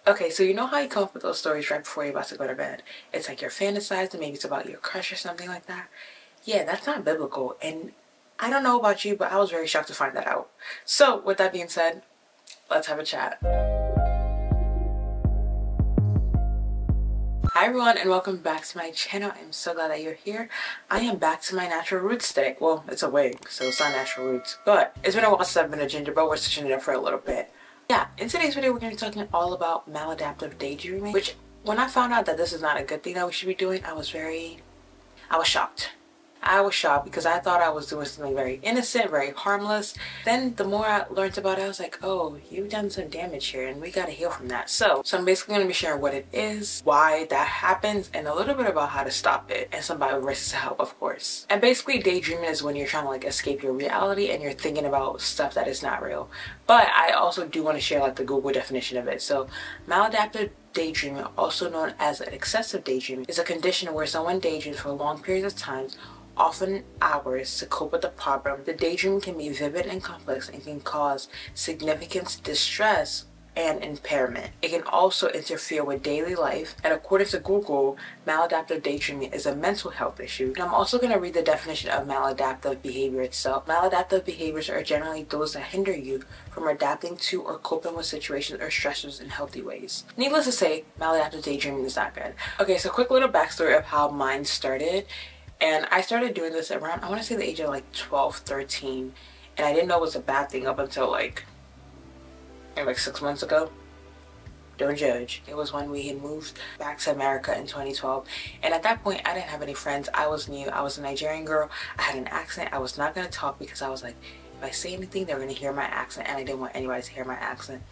Okay, so you know how you come up with those stories right before you're about to go to bed? It's like you're fantasizing, maybe it's about your crush or something like that. Yeah, that's not biblical. And I don't know about you, but I was very shocked to find that out. So, with that being said, let's have a chat. Hi everyone and welcome back to my channel. I'm so glad that you're here. I am back to my natural roots today. Well, it's a wig, so it's not natural roots. But it's been a while since I've been a ginger, but we're switching it up for a little bit. Yeah, in today's video we're going to be talking all about maladaptive daydreaming, which when I found out that this is not a good thing that we should be doing, I was shocked. I was shocked because I thought I was doing something very innocent, very harmless. Then the more I learned about it, I was like, oh, you've done some damage here and we gotta heal from that. So I'm basically gonna be sharing what it is, why that happens, and a little bit about how to stop it, and some Bible verses to help, of course. And basically daydreaming is when you're trying to like escape your reality and you're thinking about stuff that is not real. But I also do want to share like the Google definition of it. So maladaptive daydreaming, also known as excessive daydreaming, is a condition where someone daydreams for long periods of time, often hours, to cope with the problem. The daydream can be vivid and complex and can cause significant distress and impairment. It can also interfere with daily life, and according to Google, maladaptive daydreaming is a mental health issue. And I'm also going to read the definition of maladaptive behavior itself. Maladaptive behaviors are generally those that hinder you from adapting to or coping with situations or stressors in healthy ways. Needless to say, maladaptive daydreaming is not good. Okay, so quick little backstory of how mine started. And I started doing this around, I want to say the age of like 12, 13. And I didn't know it was a bad thing up until like 6 months ago. Don't judge. It was when we had moved back to America in 2012. And at that point, I didn't have any friends. I was new. I was a Nigerian girl. I had an accent. I was not going to talk because I was like, if I say anything, they're going to hear my accent. And I didn't want anybody to hear my accent.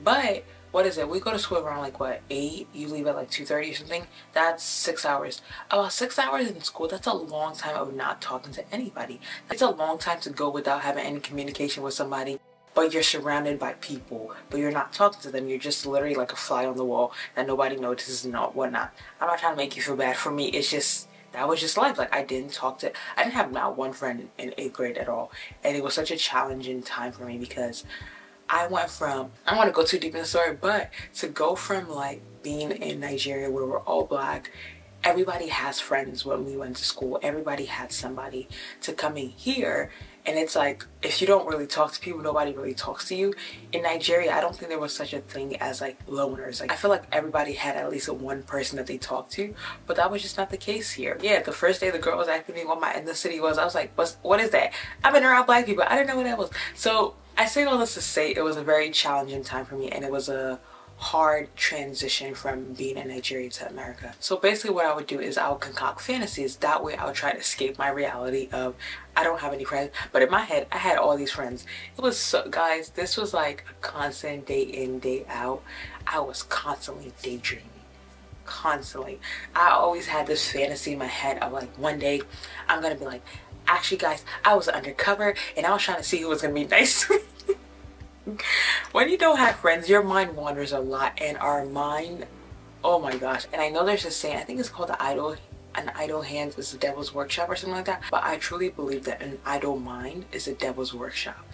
But what is it? We go to school around like what, 8? You leave at like 2:30 or something. That's 6 hours. About 6 hours in school, that's a long time of not talking to anybody. It's a long time to go without having any communication with somebody, but you're surrounded by people, but you're not talking to them. You're just literally like a fly on the wall that nobody notices and whatnot. I'm not trying to make you feel bad. For me, it's just, that was just life. Like I didn't have not one friend in 8th grade at all. And it was such a challenging time for me because I went from, I don't want to go too deep in the story, but to go from like being in Nigeria where we're all black, everybody has friends when we went to school, everybody had somebody, to coming here and it's like, if you don't really talk to people, nobody really talks to you. In Nigeria, I don't think there was such a thing as like loners. Like I feel like everybody had at least one person that they talked to, but that was just not the case here. Yeah, the first day the girl was asking me what my ethnicity was, I was like, what is that? I've been around black people, I didn't know what that was. So I say all this to say it was a very challenging time for me, and it was a hard transition from being in Nigeria to America. So basically what I would do is I would concoct fantasies. That way I would try to escape my reality of I don't have any friends. But in my head, I had all these friends. It was so, guys, this was like a constant day in, day out. I was constantly daydreaming. Constantly. I always had this fantasy in my head of like one day I'm gonna be like, actually guys, I was undercover and I was trying to see who was gonna be nice to me. When you don't have friends, your mind wanders a lot, and our mind, oh my gosh. And I know there's this saying, I think it's called an idle hand is the devil's workshop or something like that, but I truly believe that an idle mind is a devil's workshop,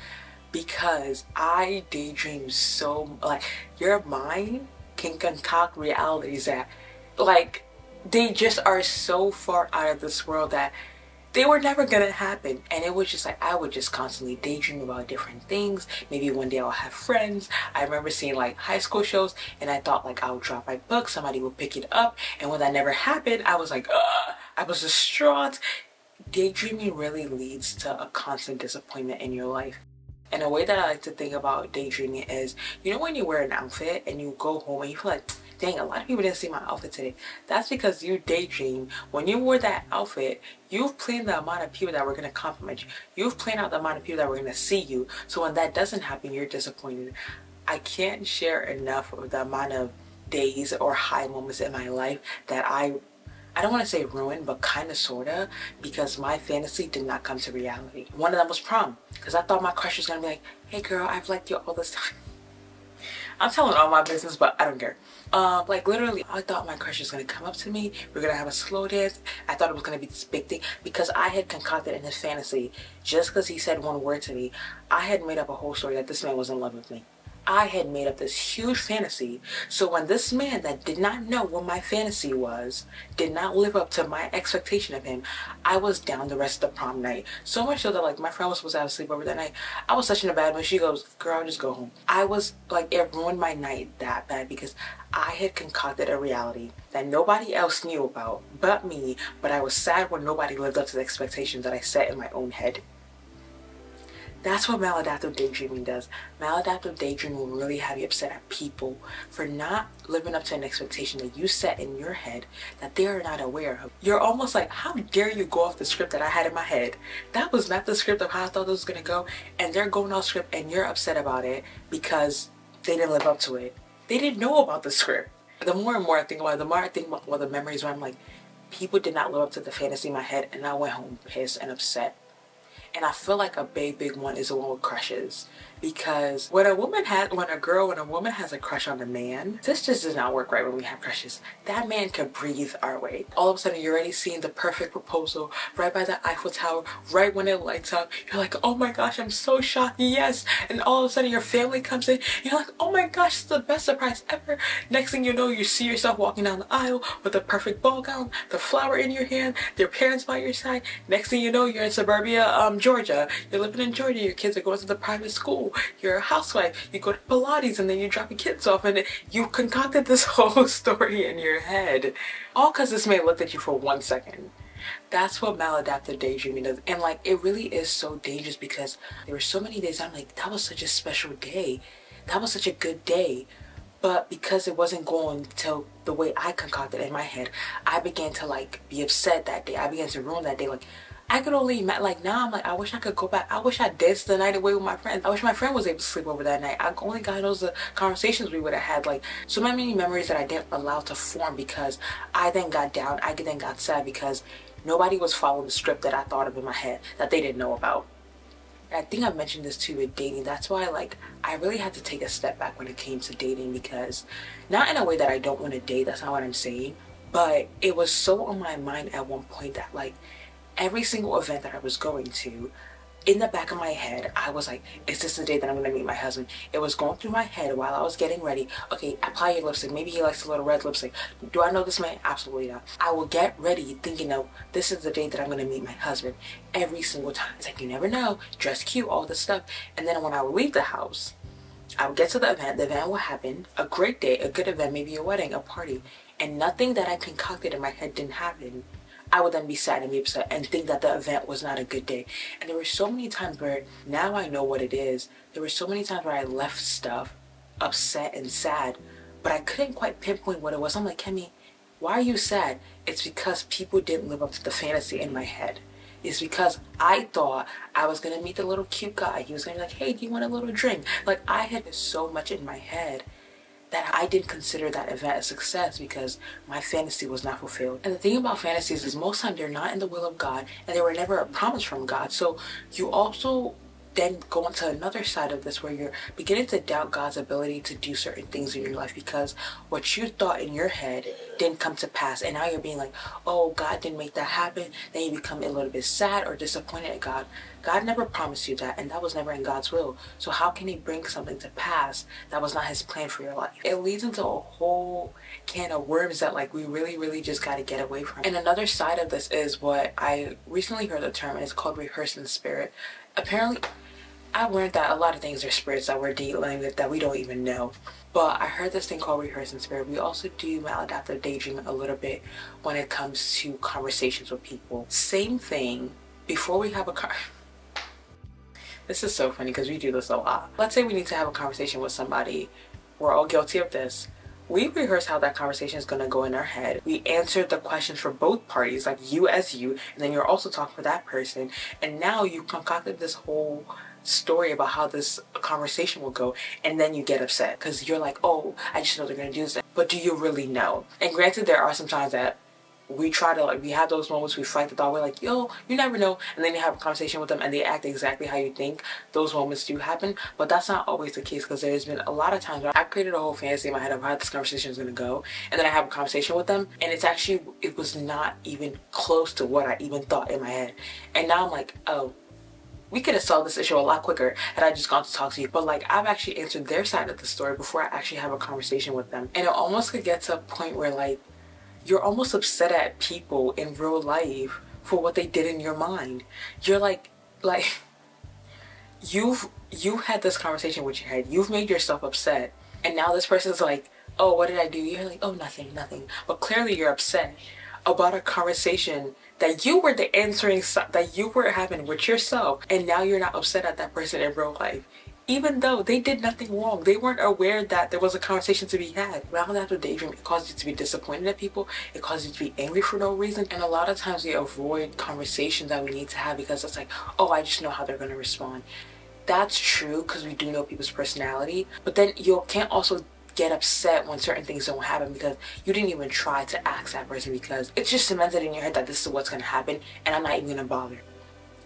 because I daydream so, like, your mind can concoct realities that like they just are so far out of this world that they were never gonna happen. And it was just like, I would just constantly daydream about different things. Maybe one day I'll have friends. I remember seeing like high school shows and I thought like I would drop my book, somebody would pick it up, and when that never happened, I was like, ugh, I was distraught. Daydreaming really leads to a constant disappointment in your life. And a way that I like to think about daydreaming is, you know when you wear an outfit and you go home and you feel like, dang, a lot of people didn't see my outfit today. That's because you daydream. When you wore that outfit, you've planned the amount of people that were going to compliment you. You've planned out the amount of people that were going to see you. So when that doesn't happen, you're disappointed. I can't share enough of the amount of days or high moments in my life that I don't want to say ruined, but kind of sorta, because my fantasy did not come to reality. One of them was prom, because I thought my crush was going to be like, hey girl, I've liked you all this time. I'm telling all my business, but I don't care. Like literally, I thought my crush was gonna come up to me. We're gonna have a slow dance. I thought it was gonna be this big thing because I had concocted in his fantasy. Just because he said one word to me, I had made up a whole story that this man was in love with me. I had made up this huge fantasy. So when this man that did not know what my fantasy was, did not live up to my expectation of him, I was down the rest of the prom night. So much so that like my friend was supposed to have a sleepover that night. I was such in a bad mood. She goes, girl, just go home. I was like, it ruined my night that bad because I had concocted a reality that nobody else knew about but me, but I was sad when nobody lived up to the expectations that I set in my own head. That's what maladaptive daydreaming does. Maladaptive daydreaming will really have you upset at people for not living up to an expectation that you set in your head that they are not aware of. You're almost like, how dare you go off the script that I had in my head? That was not the script of how I thought this was going to go, and they're going off script and you're upset about it because they didn't live up to it. They didn't know about the script. The more and more I think about it, the more I think about all the memories where I'm like, people did not live up to the fantasy in my head, and I went home pissed and upset. And I feel like a big one is the one with crushes. Because when a woman has a crush on a man, this just does not work right when we have crushes. That man can breathe our way. All of a sudden, you're already seeing the perfect proposal right by the Eiffel Tower, right when it lights up. You're like, oh my gosh, I'm so shocked, yes. And all of a sudden, your family comes in. You're like, oh my gosh, it's the best surprise ever. Next thing you know, you see yourself walking down the aisle with a perfect ball gown, the flower in your hand, their parents by your side. Next thing you know, you're in suburbia, Georgia. You're living in Georgia. Your kids are going to the private school. You're a housewife, you go to Pilates, and then you drop your kids off, and you concocted this whole story in your head. All because this man looked at you for 1 second. That's what maladaptive daydreaming does. And like, it really is so dangerous because there were so many days I'm like, that was such a special day. That was such a good day. But because it wasn't going to the way I concocted in my head, I began to like be upset that day. I began to ruin that day. Like, I could only, like now I'm like, I wish I could go back. I wish I danced the night away with my friends. I wish my friend was able to sleep over that night. Only God knows the conversations we would have had. Like, so many memories that I didn't allow to form because I then got down. I then got sad because nobody was following the script that I thought of in my head that they didn't know about. I think I mentioned this too with dating. That's why like I really had to take a step back when it came to dating, because not in a way that I don't want to date, that's not what I'm saying, but it was so on my mind at one point that like every single event that I was going to, in the back of my head, I was like, is this the day that I'm going to meet my husband? It was going through my head while I was getting ready. Okay, apply your lipstick. Maybe he likes a little red lipstick. Do I know this man? Absolutely not. I will get ready thinking, no, this is the day that I'm going to meet my husband every single time. It's like, you never know. Dress cute, all this stuff. And then when I would leave the house, I would get to the event will happen. A great day, a good event, maybe a wedding, a party. And nothing that I concocted in my head didn't happen. I would then be sad and be upset and think that the event was not a good day. And there were so many times where, now I know what it is, there were so many times where I left stuff upset and sad, but I couldn't quite pinpoint what it was. I'm like, Kemi, why are you sad? It's because people didn't live up to the fantasy in my head. It's because I thought I was going to meet the little cute guy. He was going to be like, hey, do you want a little drink? Like, I had so much in my head that I didn't consider that event a success because my fantasy was not fulfilled. And the thing about fantasies is most times they're not in the will of God, and they were never a promise from God. So you also then go into another side of this where you're beginning to doubt God's ability to do certain things in your life because what you thought in your head didn't come to pass, and now you're being like, oh, God didn't make that happen. Then you become a little bit sad or disappointed at God. God never promised you that, and that was never in God's will. So how can he bring something to pass that was not his plan for your life? It leads into a whole can of worms that like we really just got to get away from. And another side of this is what I recently heard the term, and it's called rehearsing spirit. Apparently, I learned that a lot of things are spirits that we're dealing with that we don't even know. But I heard this thing called rehearsing spirit. We also do maladaptive daydreaming a little bit when it comes to conversations with people. Same thing, before we have a This is so funny because we do this a lot. Let's say we need to have a conversation with somebody. We're all guilty of this. We rehearse how that conversation is going to go in our head. We answer the questions for both parties, like you as you, and then you're also talking for that person. And now you concocted this whole story about how this conversation will go, and then you get upset because you're like, oh, I just know they're going to do this. But do you really know? And granted, there are some times that we try to, like, we have those moments, we fight the thought, we're like, yo, you never know, and then you have a conversation with them and they act exactly how you think. Those moments do happen, but that's not always the case, because there's been a lot of times where I created a whole fantasy in my head of how this conversation is going to go, and then I have a conversation with them, and it was not even close to what I even thought in my head. And now I'm like, oh, we could have solved this issue a lot quicker had I just gone to talk to you. But like, I've actually answered their side of the story before I actually have a conversation with them. And it almost could get to a point where like, you're almost upset at people in real life for what they did in your mind. You're like you've had this conversation with your head. You've made yourself upset. And now this person's like, oh, what did I do? You're like, oh, nothing. But clearly you're upset about a conversation that you were that you were having with yourself. And now you're not upset at that person in real life. Even though they did nothing wrong. They weren't aware that there was a conversation to be had. Maladaptive daydream, it causes you to be disappointed at people. It causes you to be angry for no reason. And a lot of times we avoid conversations that we need to have because it's like, oh, I just know how they're going to respond. That's true because we do know people's personality. But then you can't also get upset when certain things don't happen because you didn't even try to ask that person because it's just cemented in your head that this is what's going to happen and I'm not even going to bother.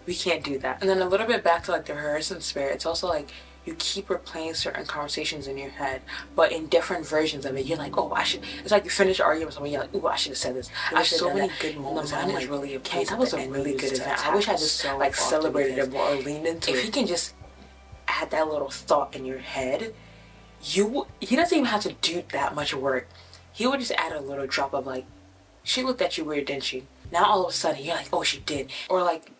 We can't do that. And then a little bit back to like the rehearsing spirit, it's also like you keep replaying certain conversations in your head, but in different versions of it. You're like, oh, I should. It's like you finish arguing with someone, you're like, oh, I should have said this. There's so many good moments. And I'm like, really okay, that was a really good event. I wish I just like celebrated it more or leaned into it. If you can just add that little thought in your head, he doesn't even have to do that much work. He would just add a little drop of like, she looked at you weird, didn't she? Now all of a sudden you're like, oh, she did. Or like,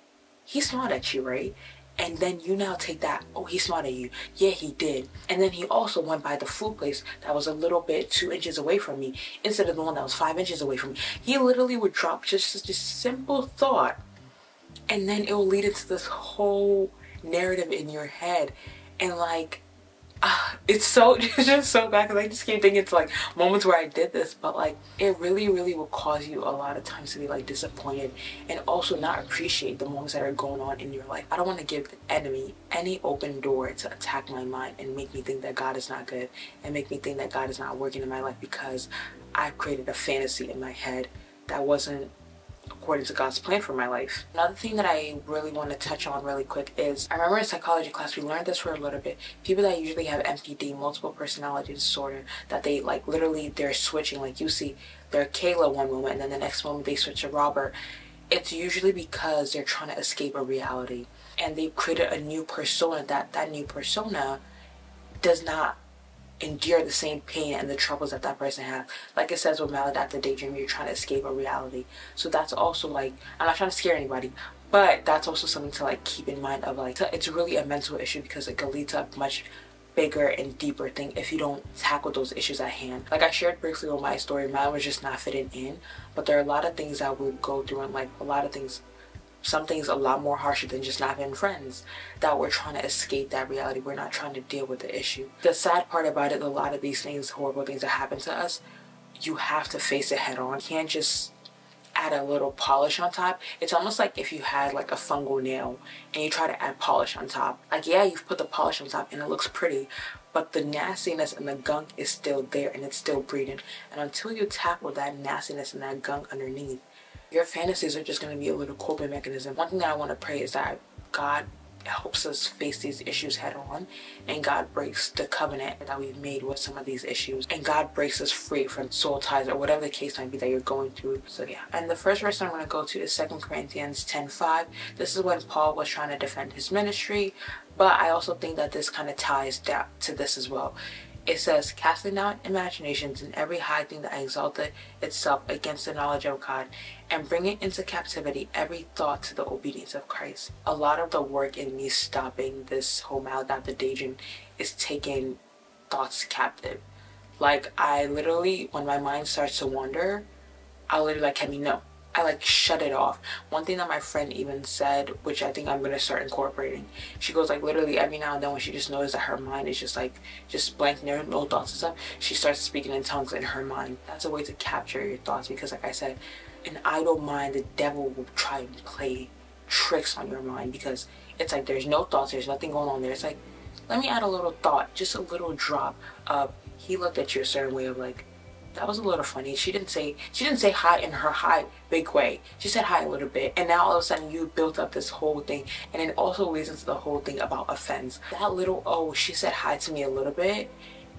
he smiled at you, right? And then you now take that, oh, he smiled at you. Yeah, he did. And then he also went by the food place that was a little bit 2 inches away from me instead of the one that was 5 inches away from me. He literally would drop just such a simple thought, and then it will lead into this whole narrative in your head. And like, it's just so bad because I just keep thinking it's like moments where I did this, but like it really will cause you a lot of times to be like disappointed and also not appreciate the moments that are going on in your life. I don't want to give the enemy any open door to attack my mind and make me think that God is not good and make me think that God is not working in my life because I've created a fantasy in my head that wasn't according to God's plan for my life. Another thing that I really want to touch on really quick is, I remember in psychology class we learned this for a little bit. People that usually have MPD, multiple personality disorder, that they like literally they're switching, like you see they're Kayla one moment and then the next moment they switch to Robert. It's usually because they're trying to escape a reality and they've created a new persona that new persona does not endure the same pain and the troubles that that person has. Like it says with Maladaptive Daydreaming, you're trying to escape a reality. So that's also like, I'm not trying to scare anybody, but that's also something to like keep in mind of like, it's really a mental issue because it can lead to a much bigger and deeper thing if you don't tackle those issues at hand. Like I shared briefly with my story, mine was just not fitting in, but there are a lot of things that we go through and like a lot of things, some things a lot more harsher than just not having friends, that we're trying to escape that reality. We're not trying to deal with the issue. The sad part about it, a lot of these things, horrible things that happen to us, you have to face it head on. You can't just add a little polish on top. It's almost like if you had like a fungal nail and you try to add polish on top. Like yeah, you've put the polish on top and it looks pretty, but the nastiness and the gunk is still there and it's still breathing. And until you tackle that nastiness and that gunk underneath, your fantasies are just going to be a little coping mechanism. One thing that I want to pray is that God helps us face these issues head on and God breaks the covenant that we've made with some of these issues and God breaks us free from soul ties or whatever the case might be that you're going through. So yeah, and the first verse I'm going to go to is 2 Corinthians 10:5. This is when Paul was trying to defend his ministry, but I also think that this kind of ties down to this as well. It says, casting down imaginations and every high thing that exalted itself against the knowledge of God, and bringing into captivity every thought to the obedience of Christ. A lot of the work in me stopping this whole maladaptive daydream is taking thoughts captive. Like I literally, when my mind starts to wander, I literally like, Kemi, no. I like shut it off. One thing that my friend even said, which I think I'm gonna start incorporating, she goes like literally every now and then when she just knows that her mind is just like just blank, no thoughts and stuff, she starts speaking in tongues in her mind. That's a way to capture your thoughts because like I said, an idle mind, the devil will try and play tricks on your mind because it's like there's no thoughts, there's nothing going on there. It's like, let me add a little thought, just a little drop of, he looked at you a certain way of like, that was a little funny. She didn't say hi in her hi big way. She said hi a little bit. And now all of a sudden you built up this whole thing. And it also leads into the whole thing about offense. That little, oh, she said hi to me a little bit,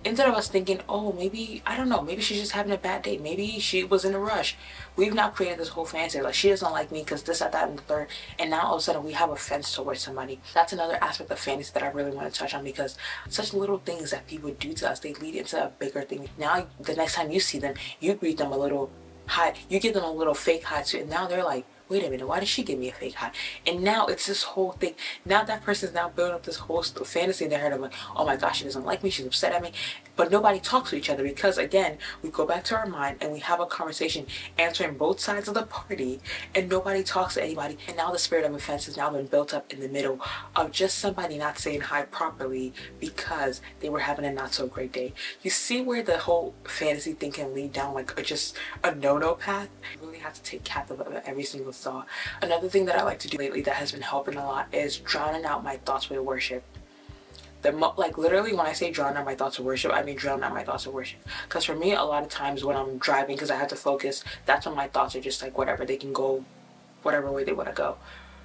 Instead of us thinking, oh, maybe, I don't know, maybe she's just having a bad day, maybe she was in a rush, we've now created this whole fantasy like she doesn't like me because this, that, and the third, and now all of a sudden we have offense towards somebody. That's another aspect of fantasy that I really want to touch on, because such little things that people do to us, they lead into a bigger thing. Now the next time you see them, you greet them a little high, you give them a little fake high too, and now they're like, wait a minute, why did she give me a fake high? And now it's this whole thing. Now that person's now building up this whole fantasy in their head of like, oh my gosh, she doesn't like me, she's upset at me. But nobody talks to each other, because again, we go back to our mind and we have a conversation answering both sides of the party, and nobody talks to anybody. And now the spirit of offense has now been built up in the middle of just somebody not saying hi properly because they were having a not so great day. You see where the whole fantasy thing can lead down like just a no-no path? You really have to take captive of every single thought. Another thing that I like to do lately that has been helping a lot is drowning out my thoughts with worship. Like literally when I say drown out my thoughts of worship, I mean drown out my thoughts of worship. Because for me, a lot of times when I'm driving, because I have to focus, that's when my thoughts are just like whatever, they can go whatever way they want to go.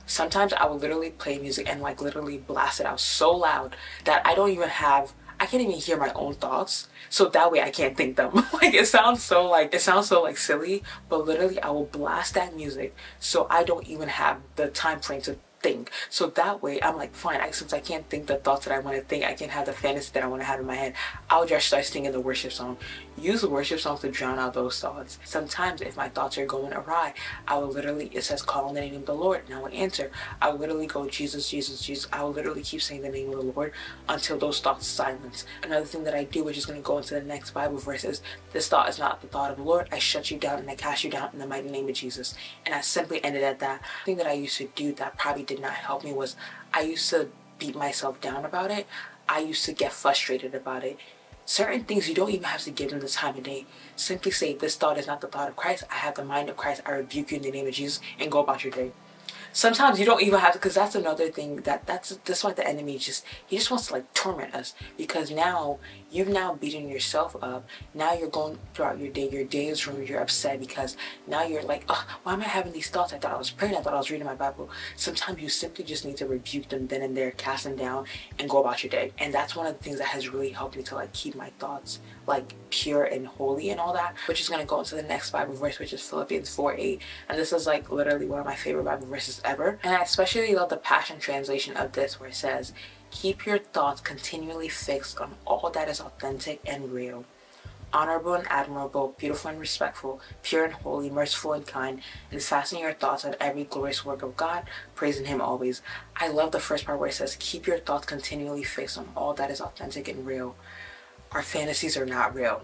Sometimes I will literally play music and like literally blast it out so loud that I can't even hear my own thoughts. So that way I can't think them. Like it sounds so like silly, but literally I will blast that music so I don't even have the time frame to think. So that way I'm like, fine, since I can't think the thoughts that I want to think, I can have the fantasy that I want to have in my head, I'll just start singing the worship song. Use the worship songs to drown out those thoughts. Sometimes if my thoughts are going awry, I will literally, it says call on the name of the Lord, and I will answer. I will literally go Jesus, Jesus, Jesus. I will literally keep saying the name of the Lord until those thoughts silence. Another thing that I do, which is going to go into the next Bible verse, is this thought is not the thought of the Lord. I shut you down and I cast you down in the mighty name of Jesus. And I simply ended at that. The thing that I used to do that probably did not help me was I used to beat myself down about it. I used to get frustrated about it. Certain things you don't even have to give them the time of day. Simply say, this thought is not the thought of Christ. I have the mind of Christ. I rebuke you in the name of Jesus, and go about your day. Sometimes you don't even have to, because that's another thing that's why the enemy he just wants to like torment us, because now you've now beaten yourself up. Now you're going throughout your day is ruined, you're upset because now you're like, oh, why am I having these thoughts? I thought I was praying, I thought I was reading my Bible. Sometimes you simply just need to rebuke them then and there, cast them down, and go about your day. And that's one of the things that has really helped me to like keep my thoughts like pure and holy and all that, which is going to go into the next Bible verse, which is Philippians 4:8. And this is like literally one of my favorite Bible verses ever. And I especially love the Passion translation of this, where it says, keep your thoughts continually fixed on all that is authentic and real, honorable and admirable, beautiful and respectful, pure and holy, merciful and kind, and fasten your thoughts on every glorious work of God, praising Him always. I love the first part where it says, keep your thoughts continually fixed on all that is authentic and real. Our fantasies are not real.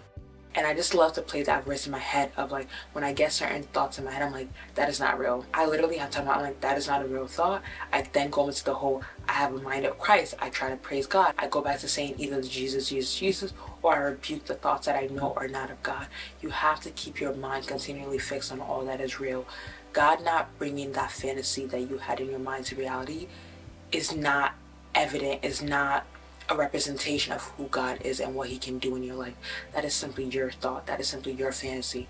And I just love to play that verse in my head of like, when I get certain thoughts in my head, I'm like, that is not real. I literally have time, I'm like, that is not a real thought. I then go into the whole, I have a mind of Christ. I try to praise God. I go back to saying either Jesus, Jesus, Jesus, or I rebuke the thoughts that I know are not of God. You have to keep your mind continually fixed on all that is real. God not bringing that fantasy that you had in your mind to reality is not evident, is not a representation of who God is and what He can do in your life. That is simply your thought. That is simply your fantasy.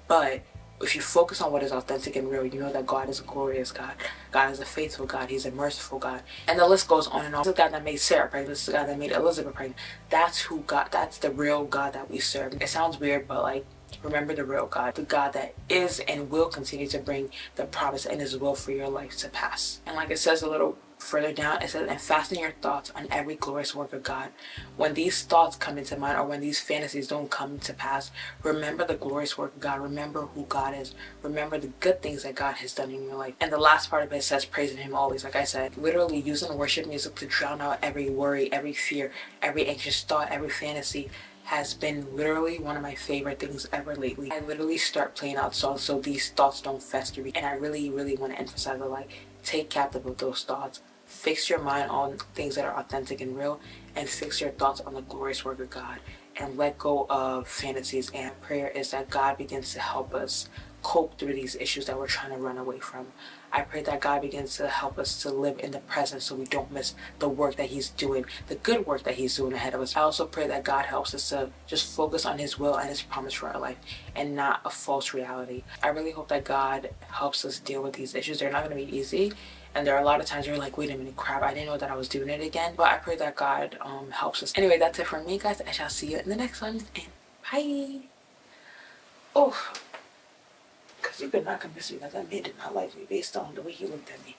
But if you focus on what is authentic and real, you know that God is a glorious God. God is a faithful God. He's a merciful God. And the list goes on and on. This is the God that made Sarah pregnant. This is the God that made Elizabeth pregnant. That's who God, that's the real God that we serve. It sounds weird, but like, remember the real God. The God that is and will continue to bring the promise and His will for your life to pass. And like it says a little further down, it says, and fasten your thoughts on every glorious work of God. When these thoughts come into mind, or when these fantasies don't come to pass, remember the glorious work of God. Remember who God is. Remember the good things that God has done in your life. And the last part of it says, praising Him always. Like I said, literally using worship music to drown out every worry, every fear, every anxious thought, every fantasy has been literally one of my favorite things ever lately. I literally start playing out songs so these thoughts don't fester. And I really, really want to emphasize that, like, take captive of those thoughts. Fix your mind on things that are authentic and real, and fix your thoughts on the glorious work of God, and let go of fantasies. And prayer is that God begins to help us cope through these issues that we're trying to run away from. I pray that God begins to help us to live in the present so we don't miss the work that He's doing, the good work that He's doing ahead of us. I also pray that God helps us to just focus on His will and His promise for our life, and not a false reality. I really hope that God helps us deal with these issues. They're not going to be easy, And there are a lot of times you're like, wait a minute, crap, I didn't know that I was doing it again. But I pray that God helps us. Anyway, that's it for me, guys. I shall see you in the next one, and bye. Oh, because you could not convince me that that man did not like me based on the way he looked at me.